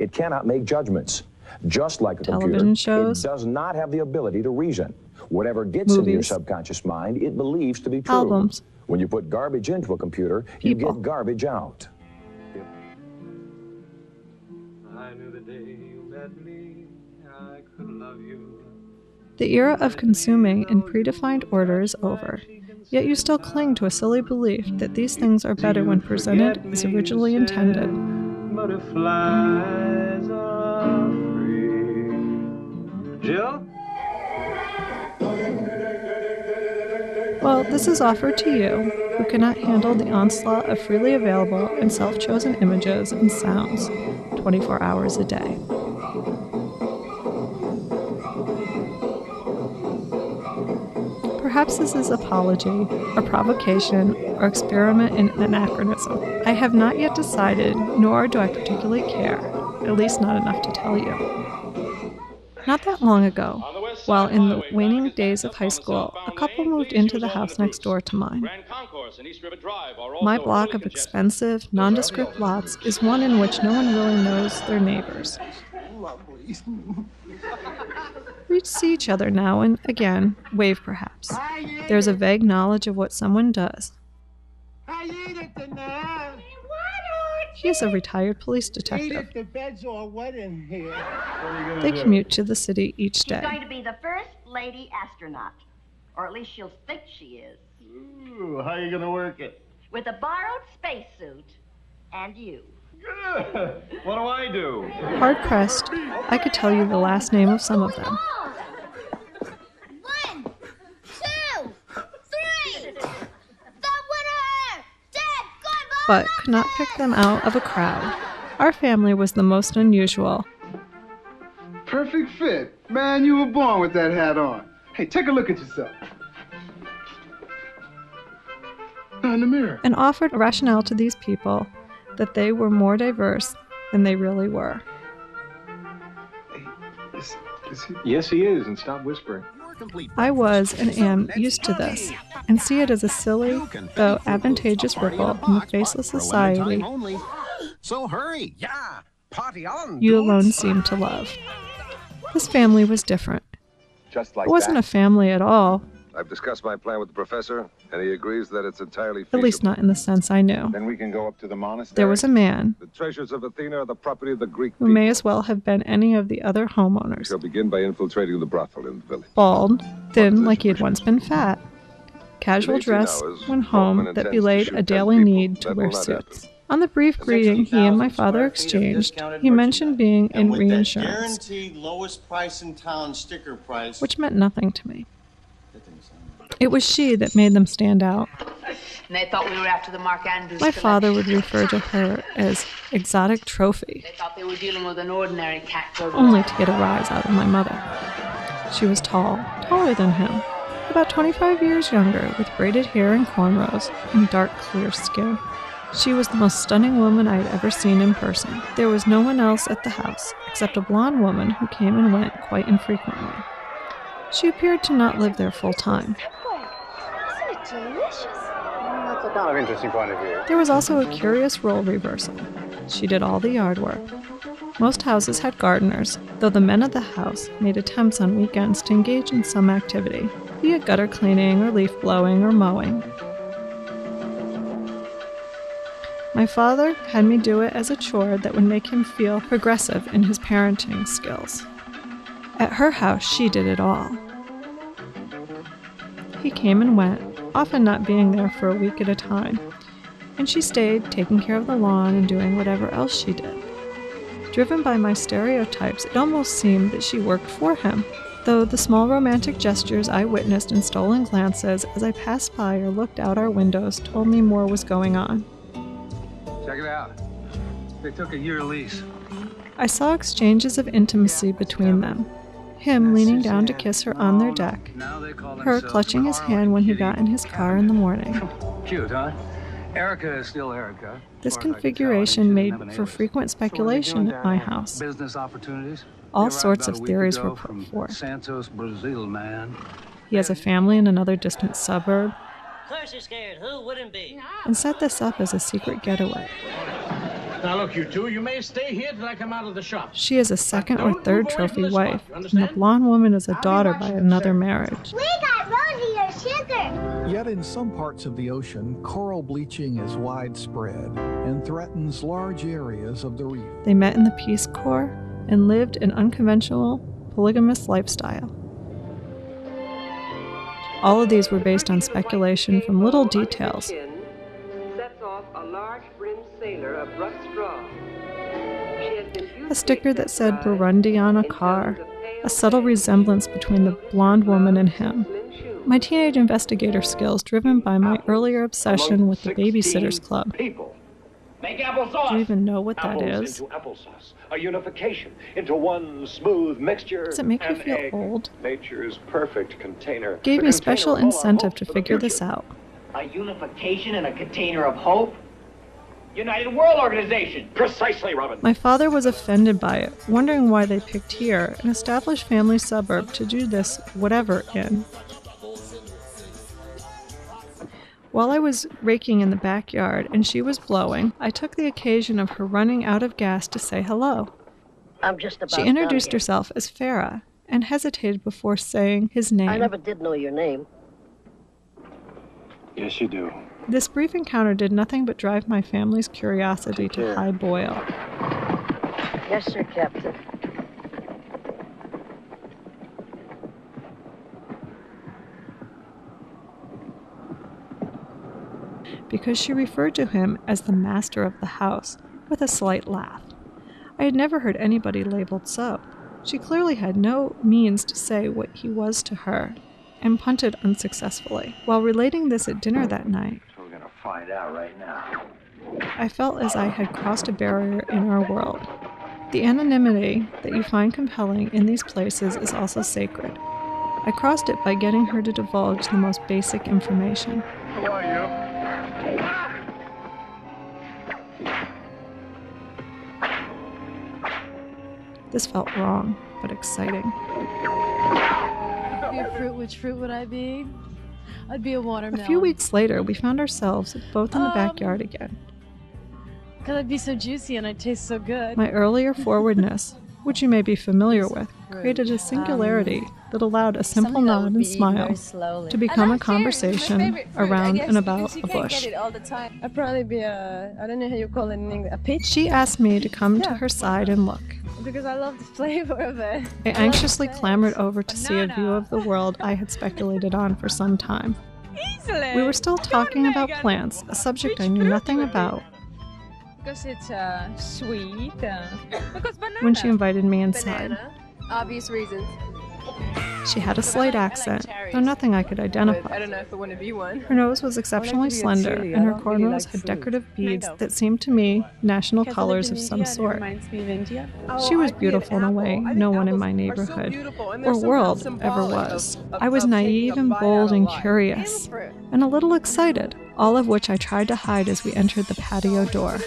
it cannot make judgments. Just like a television computer, shows, it does not have the ability to reason. Whatever gets into your subconscious mind, it believes to be true. Albums. When you put garbage into a computer, you get garbage out. I knew the day you met me, I could love you. The era of consuming in predefined order is over, yet you still cling to a silly belief that these things are better when presented as originally intended. Butterflies are free. Jill? Well, this is offered to you, who cannot handle the onslaught of freely available and self-chosen images and sounds 24 hours a day. Perhaps this is apology, or provocation, or experiment in anachronism. I have not yet decided, nor do I particularly care, at least not enough to tell you. Not that long ago, while in the waning days of high school, a couple moved into the house next door to mine. My block of expensive, nondescript lots is one in which no one really knows their neighbors. We see each other now and again, wave perhaps. There's a vague knowledge of what someone does. He is a retired police detective. They commute to the city each day. She's going to be the first lady astronaut. Or at least she'll think she is. Ooh, how are you going to work it? With a borrowed spacesuit and you. Good. What do I do? Hard-pressed, I could tell you the last name of some of them. 1, 2, 3. The winner! Dad, goodbye! But could not pick them out of a crowd. Our family was the most unusual. Perfect fit. Man, you were born with that hat on. Hey, take a look at yourself. In the mirror. And offered a rationale to these people that they were more diverse than they really were. Hey, is he? Yes, he is, and stop whispering. I was and am used to this, and see it as a silly, though advantageous ripple in the faceless society So hurry, yeah, party on. you alone seem to love. This family was different. Just like It wasn't that. a family at all, I've discussed my plan with the professor, and he agrees that it's entirely feasible. at least not in the sense I knew. Then we can go up to the monastery. There was a man, The treasures of Athena are the property of the Greek who may as well have been any of the other We homeowners. shall begin by infiltrating the brothel in the village. Bald, thin like he had once been fat. Casual 18 dress hours, when Foreman home intends that to belayed shoot a 10 daily people. need to That wear will not happen. suits. On the brief greeting he and my father exchanged, he mentioned being in reinsurance, Guaranteed lowest price in town sticker price. which meant nothing to me. It was she that made them stand out. And they thought we were after the Mark Andrews My collection. father would refer to her as exotic trophy, They thought they were dealing with an ordinary cat turtle. only to get a rise out of my mother. She was tall, taller than him, about 25 years younger, with braided hair and cornrows, and dark, clear skin. She was the most stunning woman I had ever seen in person. There was no one else at the house, except a blonde woman who came and went quite infrequently. She appeared to not live there full time. Isn't it delicious? That's a kind of interesting point of view. There was also a curious role reversal. She did all the yard work. Most houses had gardeners, though the men of the house made attempts on weekends to engage in some activity, be it gutter cleaning or leaf blowing or mowing. My father had me do it as a chore that would make him feel progressive in his parenting skills. At her house, she did it all. He came and went, often not being there for a week at a time, and she stayed, taking care of the lawn and doing whatever else she did. Driven by my stereotypes, it almost seemed that she worked for him, though the small romantic gestures I witnessed in stolen glances as I passed by or looked out our windows told me more was going on. Check it out. They took a year lease. I saw exchanges of intimacy between them, him leaning down to kiss her on their deck, her clutching his hand when he got in his car in the morning. Cute, huh? Erica is still Erica. This configuration made for frequent speculation at my house. Business opportunities. All sorts of theories were put forth. Santos, Brazil, man. He has a family in another distant suburb, Of course you're scared. Who wouldn't be? and set this up as a secret getaway. Now look, you two, you may stay here till I come out of the shop. She is a second or third trophy wife, and the blonde woman is a daughter by another marriage. We got Rosie your sugar. Yet in some parts of the ocean, coral bleaching is widespread and threatens large areas of the reef. They met in the Peace Corps and lived an unconventional, polygamous lifestyle. All of these were based on speculation from little details. Sets off a large brimmed sailor of rough straw. A sticker that said Burundi on a car, a subtle resemblance between the blonde woman and him. My teenage investigator skills driven by my earlier obsession with the Babysitters Club. Make applesauce. Do you even know what that is? Into applesauce. A unification into one smooth mixture. Does it make you and feel egg. old? Nature's perfect container. Gave The me special container full of incentive hope to for the figure future. this out. A unification and a container of hope? United World Organization. Precisely, Robin. My father was offended by it, wondering why they picked here, an established family suburb, to do this whatever in. While I was raking in the backyard and she was blowing, I took the occasion of her running out of gas to say hello. I'm just about She introduced herself as Farah and hesitated before saying his name. I never did know your name. Yes, you do. This brief encounter did nothing but drive my family's curiosity to high boil. Yes, sir, Captain. Because she referred to him as the master of the house, with a slight laugh. I had never heard anybody labeled so. She clearly had no means to say what he was to her, and punted unsuccessfully. While relating this at dinner that night, We're gonna find out right now. I felt as I had crossed a barrier in our world. The anonymity that you find compelling in these places is also sacred. I crossed it by getting her to divulge the most basic information. Who are you? This felt wrong, but exciting. Be a fruit, which fruit would I be? I'd be a watermelon. A few weeks later, we found ourselves both in the backyard again. Because I'd be so juicy and I'd taste so good. My earlier forwardness, which you may be familiar with, created a singularity that allowed a simple nod and smile to become a conversation around and about a bush. I'd probably be I don't know how you call it in English, a peach. She asked me to come to her side and look. Because I love the flavor of it. I anxiously clambered over to see a view of the world I had speculated on for some time. We were still talking about plants, a subject I knew nothing about, Because it's sweet. Because banana. when she invited me inside. Banana. Obvious reasons. She had a slight accent, though nothing I could identify. I don't know if I want to be one. Her nose was exceptionally slender, and her cornrows had decorative beads that seemed to me national colors of some sort. She was beautiful in a way no one in my neighborhood or world ever was. I was naive and bold and curious, and a little excited, all of which I tried to hide as we entered the patio door.